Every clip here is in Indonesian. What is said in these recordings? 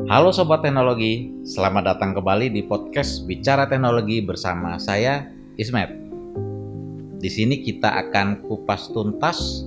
Halo Sobat Teknologi, selamat datang kembali di podcast Bicara Teknologi bersama saya, Ismet. Di sini kita akan kupas tuntas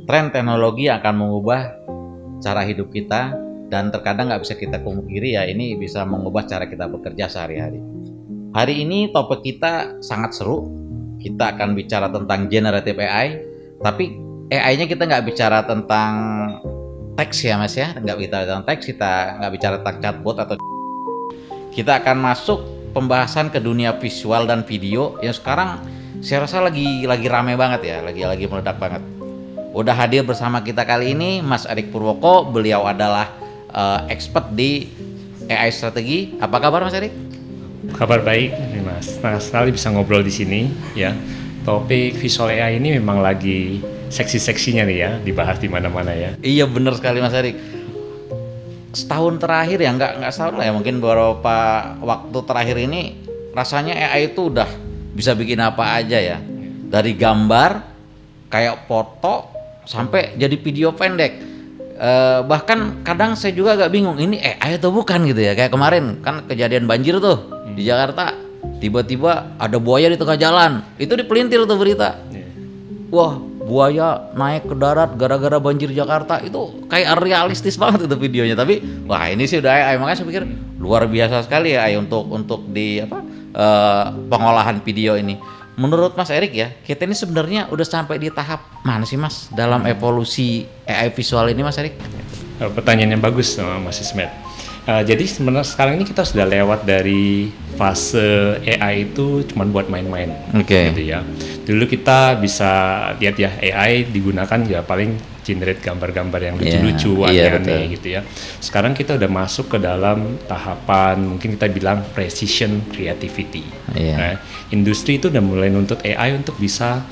tren teknologi yang akan mengubah cara hidup kita dan terkadang nggak bisa kita pungkiri ya, ini bisa mengubah cara kita bekerja sehari-hari. Hari ini topik kita sangat seru, kita akan bicara tentang generative AI, tapi AI-nya kita nggak bicara tentang teks ya mas ya, nggak bicara tentang teks, kita nggak bicara tentang chatbot atau kita akan masuk pembahasan ke dunia visual dan video yang sekarang saya rasa lagi rame banget ya, lagi meledak banget. Udah hadir bersama kita kali ini Mas Erik Purwoko, beliau adalah expert di AI strategi. Apa kabar Mas Erik? Kabar baik nih Mas. Nah, sekali bisa ngobrol di sini ya. Topik visual AI ini memang lagi seksi-seksinya nih ya, dibahas di mana-mana ya. Iya benar sekali Mas Erik. Setahun terakhir ya, nggak setahun lah ya, mungkin beberapa waktu terakhir ini rasanya AI itu udah bisa bikin apa aja ya. Dari gambar, kayak foto, sampai jadi video pendek. Bahkan kadang saya juga agak bingung, ini AI atau bukan gitu ya. Kayak kemarin kan kejadian banjir tuh di Jakarta, tiba-tiba ada buaya di tengah jalan, itu dipelintir tuh berita. Wah, buaya naik ke darat gara-gara banjir Jakarta, itu kayak realistis banget itu videonya. Tapi wah ini sih udah AI, makanya saya pikir luar biasa sekali ya AI untuk di pengolahan video ini. Menurut Mas Erik ya, kita ini sebenarnya udah sampai di tahap mana sih Mas dalam evolusi AI visual ini Mas Erik? Pertanyaan yang bagus Mas Ismet. Jadi sebenarnya sekarang ini kita sudah lewat dari fase AI itu cuma buat main-main, gitu ya. Dulu kita bisa lihat ya, AI digunakan ya paling generate gambar-gambar yang lucu-lucu, aneh-aneh gitu ya. Sekarang kita udah masuk ke dalam tahapan mungkin kita bilang precision creativity. Industri itu udah mulai nuntut AI untuk bisa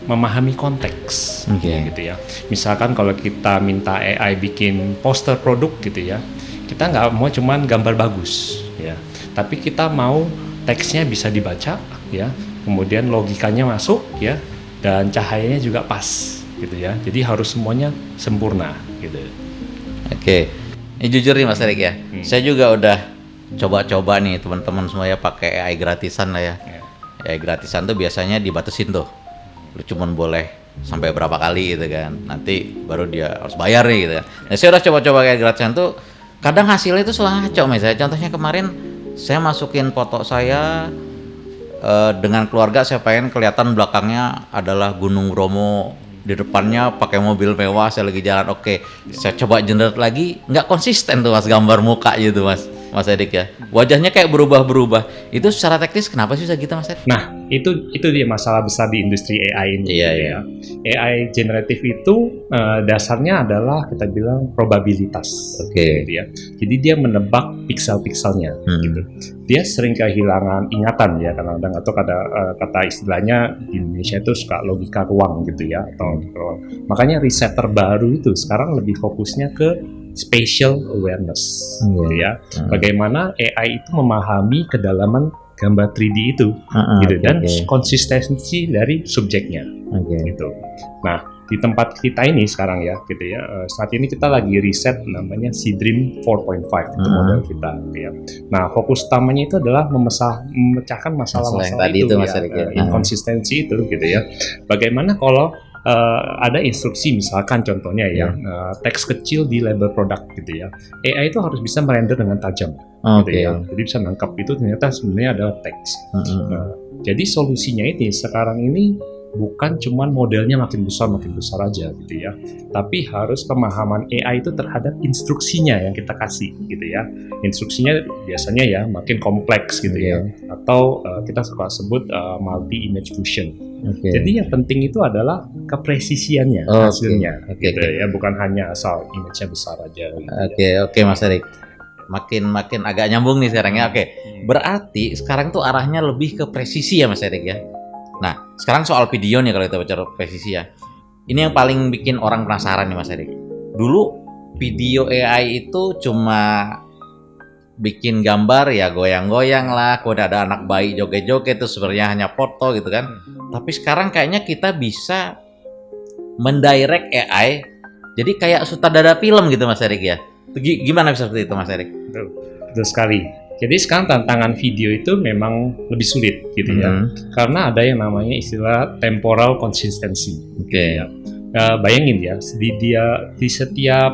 memahami konteks, gitu ya. Misalkan kalau kita minta AI bikin poster produk gitu ya, kita nggak mau cuman gambar bagus ya, tapi kita mau teksnya bisa dibaca ya, kemudian logikanya masuk ya, dan cahayanya juga pas gitu ya. Jadi harus semuanya sempurna gitu. Ini jujur nih Mas Erik ya, saya juga udah coba-coba nih teman-teman semua ya pakai AI gratisan lah ya. AI gratisan tuh biasanya dibatasin tuh, lu cuman boleh sampai berapa kali gitu kan, nanti baru dia harus bayar nih gitu kan. Nah, saya udah coba-coba AI gratisan tuh, kadang hasilnya itu selalu ngaco. Misalnya contohnya kemarin saya masukin foto saya dengan keluarga, saya pengen kelihatan belakangnya adalah Gunung Bromo, di depannya pakai mobil mewah, saya lagi jalan. Saya coba generate lagi, nggak konsisten tuh mas gambar muka gitu mas Edik ya, wajahnya kayak berubah-berubah. Itu secara teknis kenapa sih bisa gitu mas Edik? Nah itu dia masalah besar di industri AI ini. Iya. AI generatif itu dasarnya adalah kita bilang probabilitas, gitu ya. Jadi dia menebak piksel-pikselnya, gitu. Dia sering kehilangan ingatan ya, kadang-kadang, atau kata istilahnya di Indonesia itu suka logika ruang gitu ya, atau makanya riset terbaru itu sekarang lebih fokusnya ke spatial awareness, gitu ya. Bagaimana AI itu memahami kedalaman gambar 3D itu, gitu, dan konsistensi dari subjeknya, gitu. Nah, di tempat kita ini sekarang ya, gitu ya. Saat ini kita lagi riset namanya C-Dream 4.5, itu model kita, gitu ya. Nah, fokus utamanya itu adalah memecahkan masalah-masalah itu ya, inkonsistensi itu, gitu ya. Bagaimana kalau ada instruksi misalkan contohnya ya, teks kecil di label produk gitu ya, AI itu harus bisa merender dengan tajam, gitu ya, jadi bisa nangkap itu ternyata sebenarnya adalah teks. Jadi solusinya ini sekarang ini bukan cuman modelnya makin besar aja gitu ya, tapi harus pemahaman AI itu terhadap instruksinya yang kita kasih gitu ya. Instruksinya biasanya ya makin kompleks gitu ya, atau kita suka sebut multi image fusion. Jadi yang penting itu adalah kepresisiannya hasilnya, gitu ya, bukan hanya asal image-nya besar aja. Gitu Mas Erik, makin agak nyambung nih sekarang ya. Berarti sekarang tuh arahnya lebih ke presisi ya Mas Erik ya. Nah, sekarang soal video nih, kalau kita bicara presisi ya, ini yang paling bikin orang penasaran nih Mas Erik. Dulu video AI itu cuma bikin gambar ya goyang-goyang lah, kemudian ada anak bayi joget-joget, itu sebenarnya hanya foto gitu kan. Tapi sekarang kayaknya kita bisa mendirect AI jadi kayak sutradara film gitu Mas Erik ya. Gimana bisa seperti itu Mas Erik? Betul sekali. Jadi sekarang tantangan video itu memang lebih sulit gitu ya, karena ada yang namanya istilah temporal consistency. Oke. Ya. Bayangin ya, di setiap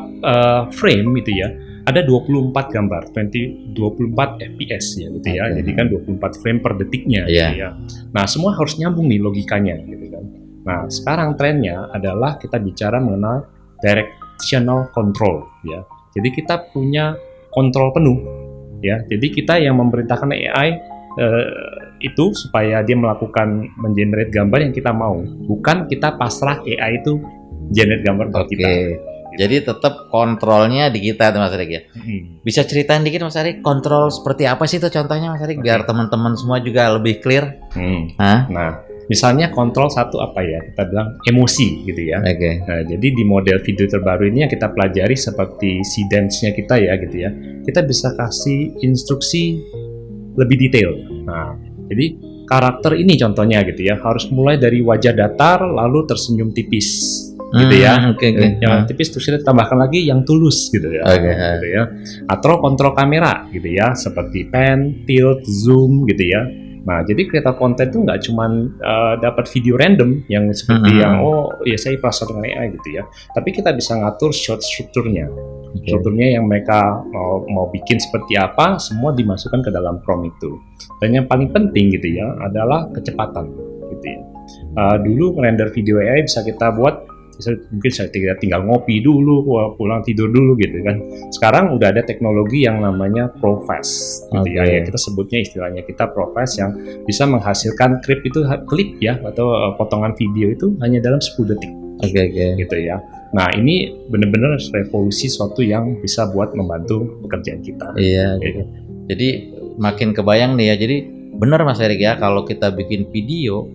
frame itu ya ada 24 gambar, 24 fps ya gitu ya. Jadi kan 24 frame per detiknya gitu ya. Nah, semua harus nyambung nih logikanya gitu kan. Nah, sekarang trennya adalah kita bicara mengenai directional control ya. Jadi kita punya kontrol penuh ya. Jadi kita yang memerintahkan AI itu supaya dia melakukan mengenerate gambar yang kita mau, bukan kita pasrah AI itu generate gambar buat kita. Jadi tetap kontrolnya di kita tuh Mas Erik ya. Bisa ceritain dikit Mas Erik, kontrol seperti apa sih itu contohnya Mas Erik, biar teman-teman semua juga lebih clear. Nah, misalnya kontrol satu apa ya, kita bilang emosi gitu ya. Nah, jadi di model video terbaru ini yang kita pelajari seperti Seedance-nya kita ya gitu ya, kita bisa kasih instruksi lebih detail. Nah, jadi karakter ini contohnya gitu ya, harus mulai dari wajah datar lalu tersenyum tipis gitu ya. Yang tipis terus kita tambahkan lagi yang tulus gitu ya. Gitu ya. Atau kontrol kamera gitu ya, seperti pan, tilt, zoom gitu ya. Nah, jadi creator konten itu nggak cuma dapat video random yang seperti yang ya saya pasang dengan AI gitu ya, tapi kita bisa ngatur shot strukturnya. Strukturnya yang mereka mau bikin seperti apa, semua dimasukkan ke dalam prompt itu. Dan yang paling penting gitu ya adalah kecepatan gitu ya. Dulu render video AI bisa kita buat mungkin saya tinggal ngopi dulu, pulang tidur dulu gitu kan. Sekarang udah ada teknologi yang namanya ProFast gitu ya. Kita sebutnya istilahnya kita ProFast yang bisa menghasilkan klip ya atau potongan video itu hanya dalam 10 detik. Gitu ya. Nah, ini benar-benar revolusi suatu yang bisa buat membantu pekerjaan kita. Gitu. Jadi makin kebayang nih ya. Jadi benar Mas Erik ya, kalau kita bikin video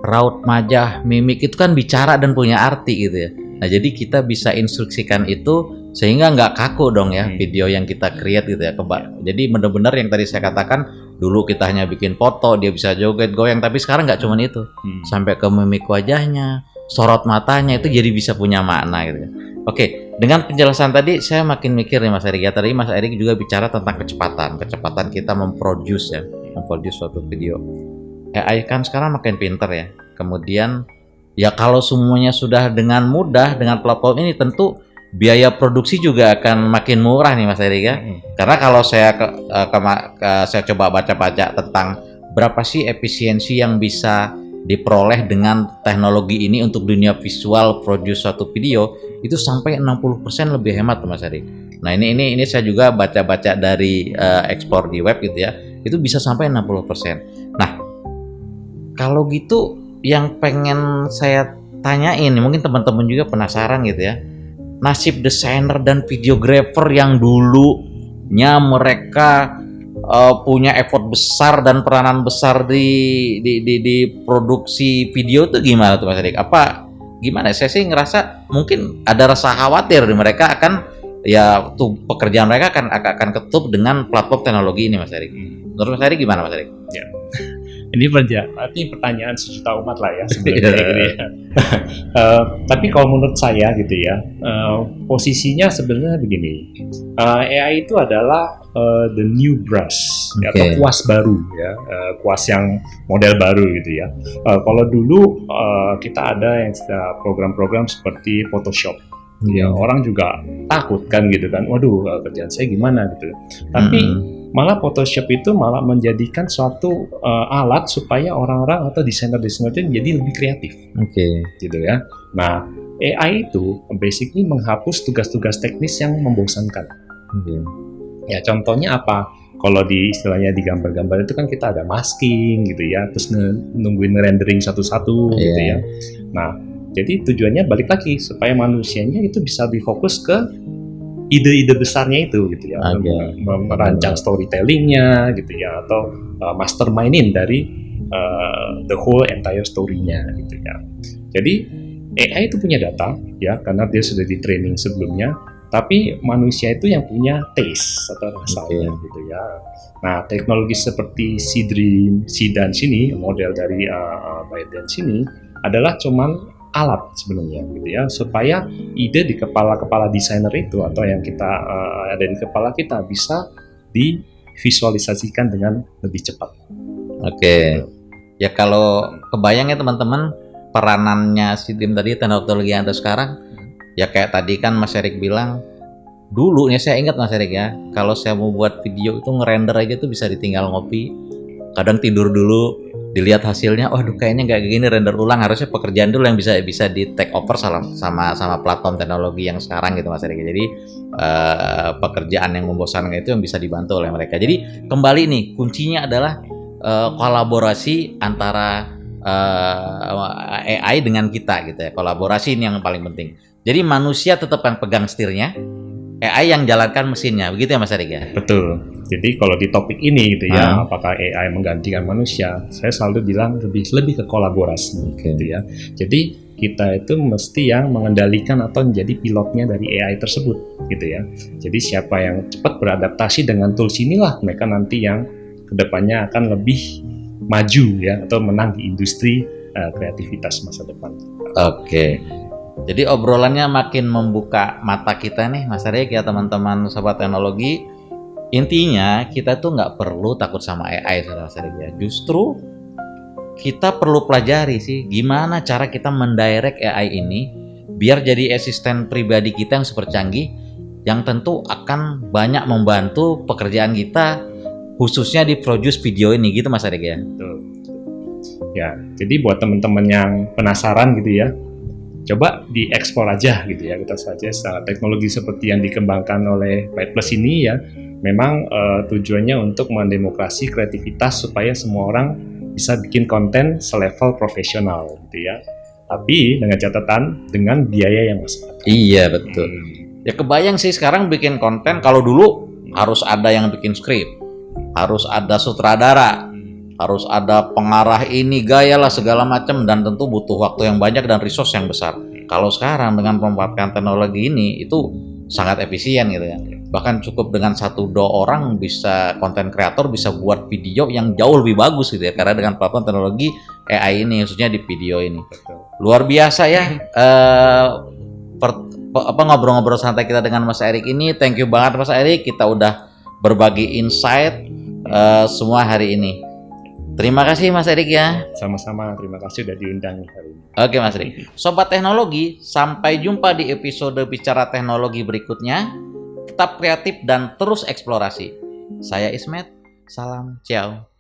raut wajah, mimik itu kan bicara dan punya arti gitu ya. Nah, jadi kita bisa instruksikan itu sehingga nggak kaku dong ya video yang kita create gitu ya. Jadi benar-benar yang tadi saya katakan, dulu kita hanya bikin foto, dia bisa joget, goyang, tapi sekarang nggak cuma itu. Sampai ke mimik wajahnya, sorot matanya itu jadi bisa punya makna gitu ya. Oke, dengan penjelasan tadi saya makin mikir nih Mas Erik ya. Tadi Mas Erik juga bicara tentang kecepatan kita memproduce suatu video. AI kan sekarang makin pinter ya. Kemudian ya kalau semuanya sudah dengan mudah dengan platform ini, tentu biaya produksi juga akan makin murah nih Mas Erik ya. Karena kalau saya saya coba baca-baca tentang berapa sih efisiensi yang bisa diperoleh dengan teknologi ini untuk dunia visual produce suatu video, itu sampai 60% lebih hemat Mas Erik. Nah, ini saya juga baca-baca dari explore di web gitu ya. Itu bisa sampai 60%. Nah, kalau gitu yang pengen saya tanyain, mungkin teman-teman juga penasaran gitu ya, nasib desainer dan videographer yang dulunya mereka punya effort besar dan peranan besar di produksi video tuh gimana tuh Mas Erik? Apa gimana? Saya sih ngerasa mungkin ada rasa khawatir di mereka akan ya tuh pekerjaan mereka akan ketutup dengan platform teknologi ini Mas Erik. Menurut Mas Erik gimana Mas Erik? Ya. Ini berarti pertanyaan sejuta umat lah ya sebenarnya gitu ya. Tapi kalau menurut saya gitu ya, posisinya sebenarnya begini, AI itu adalah the new brush atau kuas baru ya, kuas yang model baru gitu ya. Kalau dulu kita ada yang program-program seperti Photoshop. Ya, orang juga takut kan gitu kan, waduh kerjaan saya gimana gitu. Tapi malah Photoshop itu malah menjadikan suatu alat supaya orang-orang atau desainer-desainer itu menjadi lebih kreatif. Gitu ya. Nah, AI itu basically menghapus tugas-tugas teknis yang membosankan. Ya, contohnya apa? Kalau di istilahnya di gambar-gambar itu kan kita ada masking gitu ya, terus nungguin rendering satu-satu gitu ya. Nah, jadi tujuannya balik lagi supaya manusianya itu bisa difokus ke ide-ide besarnya itu gitu ya, merancang storytellingnya gitu ya, atau mastermindin dari the whole entire story-nya gitu ya. Jadi AI itu punya data ya, karena dia sudah di training sebelumnya, tapi manusia itu yang punya taste atau rasanya gitu ya. Nah, teknologi seperti Seedance ini, model dari ByteDance ini adalah cuman alat sebenarnya gitu ya, supaya ide di kepala desainer itu atau yang kita ada di kepala kita bisa divisualisasikan dengan lebih cepat. Oke. Ya kalau kebayang ya teman-teman peranannya si tim tadi teknologi yang ada sekarang, ya kayak tadi kan Mas Erik bilang, dulu ya saya ingat Mas Erik ya, kalau saya mau buat video itu ngerender aja tuh bisa ditinggal ngopi, kadang tidur dulu, dilihat hasilnya, waduh kayaknya nggak gini, render ulang. Harusnya pekerjaan dulu yang bisa di take over sama platform teknologi yang sekarang gitu Mas Erik. Jadi pekerjaan yang membosankan itu yang bisa dibantu oleh mereka. Jadi kembali nih kuncinya adalah kolaborasi antara AI dengan kita gitu ya. Kolaborasi ini yang paling penting. Jadi manusia tetap yang pegang setirnya, AI yang jalankan mesinnya, begitu ya Mas Erik ya? Betul. Jadi kalau di topik ini gitu ya, apakah AI menggantikan manusia? Saya selalu bilang lebih ke kolaborasi gitu ya. Jadi kita itu mesti yang mengendalikan atau menjadi pilotnya dari AI tersebut gitu ya. Jadi siapa yang cepat beradaptasi dengan tools inilah, mereka nanti yang kedepannya akan lebih maju ya atau menang di industri kreativitas masa depan. Oke. Jadi obrolannya makin membuka mata kita nih Mas Erik ya teman-teman sobat teknologi. Intinya kita tuh nggak perlu takut sama AI Mas Erik ya. Justru kita perlu pelajari sih gimana cara kita mendirect AI ini biar jadi asisten pribadi kita yang super canggih, yang tentu akan banyak membantu pekerjaan kita khususnya di produce video ini gitu Mas Erik ya. Betul. Ya, jadi buat teman-teman yang penasaran gitu ya, coba dieksplor aja gitu ya, kita saja teknologi seperti yang dikembangkan oleh Byte Plus ini ya, memang tujuannya untuk mendemokrasi kreativitas supaya semua orang bisa bikin konten selevel profesional gitu ya. Tapi dengan catatan dengan biaya yang masuk. Iya betul. Ya kebayang sih sekarang bikin konten, kalau dulu harus ada yang bikin skrip, harus ada sutradara, harus ada pengarah ini, gaya lah segala macam, dan tentu butuh waktu yang banyak dan resource yang besar. Kalau sekarang dengan pemanfaatan teknologi ini itu sangat efisien gitu ya. Bahkan cukup dengan 1-2 orang bisa konten kreator bisa buat video yang jauh lebih bagus gitu ya, karena dengan platform teknologi AI ini khususnya di video ini. Luar biasa ya ngobrol-ngobrol santai kita dengan Mas Erik ini. Thank you banget Mas Erik, kita udah berbagi insight semua hari ini. Terima kasih Mas Erik ya. Sama-sama, terima kasih udah diundang hari ini. Oke Mas Erik. Sobat teknologi, sampai jumpa di episode Bicara Teknologi berikutnya. Tetap kreatif dan terus eksplorasi. Saya Ismet, salam, ciao.